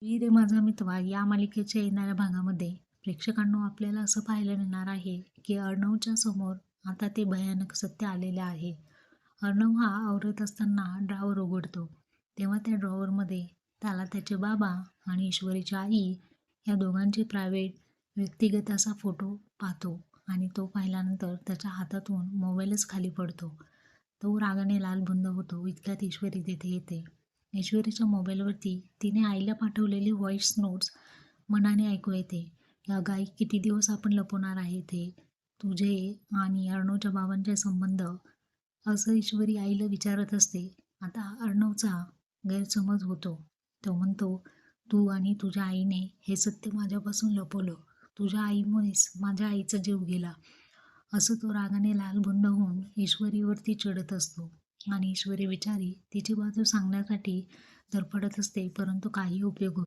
वीर रे माझा मितवा या मालिकेच्या येणाऱ्या भागामध्ये प्रेक्षकांनो आपल्याला असं पाहायला मिळणार आहे की अर्णवच्या समोर आता ते भयानक सत्य आलेले आहे. अर्णव हा आवरत असताना ड्रॉवर उघडतो, तेव्हा त्या ड्रॉवरमध्ये त्याला त्याचे बाबा आणि ईश्वरीची आई या दोघांचे प्रायव्हेट व्यक्तिगत असा फोटो पाहतो आणि तो पाहिल्यानंतर त्याच्या हातातून मोबाईलच खाली पडतो. तो रागाने लालबुंद होतो. इतक्यात ईश्वरी तिथे येते. ईश्वरीच्या मोबाईलवरती तिने आईला पाठवलेली व्हॉइस नोट्स मनाने ऐकू येते. "अगं आई, किती दिवस आपण लपवणार आहे ते? तुझे आणि अर्णवच्या बाबांचे संबंध?" असं ईश्वरी आईला विचारत असते. आता अर्णवचा गैरसमज होतो. तो म्हणतो, "तू आणि तुझ्या आईने हे सत्य माझ्यापासून लपवलं. तुझ्या आईमुळेच माझ्या आईचा जीव गेला." असं तो रागाने लालबुंद होऊन ईश्वरीवरती चिडत असतो आणि ईश्वरी बिचारी तिची बाजू सांगण्यासाठी धडपडत असते, परंतु काही उपयोग होत